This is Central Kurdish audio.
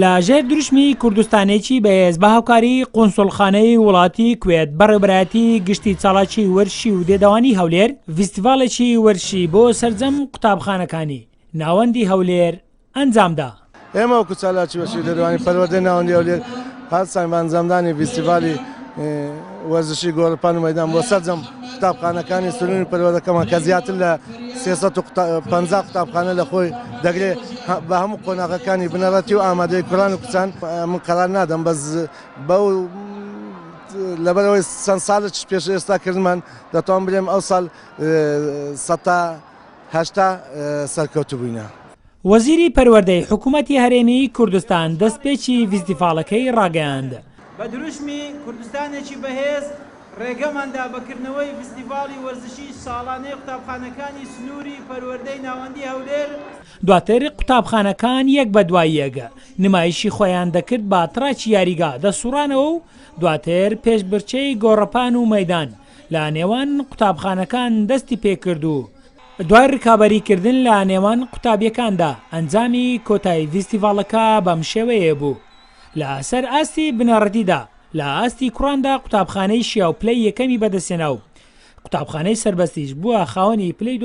لە ژێر دروشمی کوردستانێکی بەهێز بە هاوکاری قونسڵخانەی وڵاتی کوێت بەڕێوەبەرایەتی گشتی چالاکی وەرشی و دێداوانی هەولێر فیستیڤاڵێکی وەرشی بۆ سەرجەم قوتابخانەکانی ناوەندی هەولێر ئەنجامدا. ئێمە وەکو چالاکی وەرشی و دێداوانی پەروەردەی ناوەندی هەولێر هەڵسان بە ئەنجامدانی فیستیڤالی وەرزشی گۆڕپان و مەیدان بۆ سەرجەم قوتابخانەکانی سنووری پەروەردەکەمان کە زیاتر لە 350 قوتابخانە لە خۆی دەگرێت بە هەموو قۆناغەکانی بنەڕەتی و ئامادەی کوڕان و کچان من قەرار نادەم بەس بەو لەبەرەوەی چەند ساڵێک پێش ئێستا کردمان دەتوان بڵێم ئەو ساڵ 180 سەرکەوتوو بووینە. وەزیری پەروەردەی حکوومەتی هەرێمی کوردستان دەستپێکی فیستیڤاڵەکەی ڕاگەیاند. بە دروشمی کوردستانێکی بەهێز ڕێگەماندا بەکردنەوەی فیستیڤاڵی وەرزشی ساڵانەی قوتابخانەکانی سنووری پەروەردەی ناوەندی هەولێر. دواتر قوتابخانەکان یەک بە دوای یەک نمایشی خۆیان دەکرد بە تراکی یاریگا دەسوڕانەوە و دواتر پێشبرچەی گۆڕەپان و مەیدان لە نێوان قوتابخانەکان دەستی پێکرد و دوای ڕکابەریکردن لە نێوان قوتابیەکاندا ئەنجامی کۆتایی فیستیڤاڵەکە بەم شێوەیە بوو. لە سەر ئاستی بنەڕەتیدا لە ئاستی کوڕاندا قوتابخانەی شیاو پلەی یەکەمی بەدەستێنا و قوتابخانەی سەربەستیش بووە خاوەنی پلەی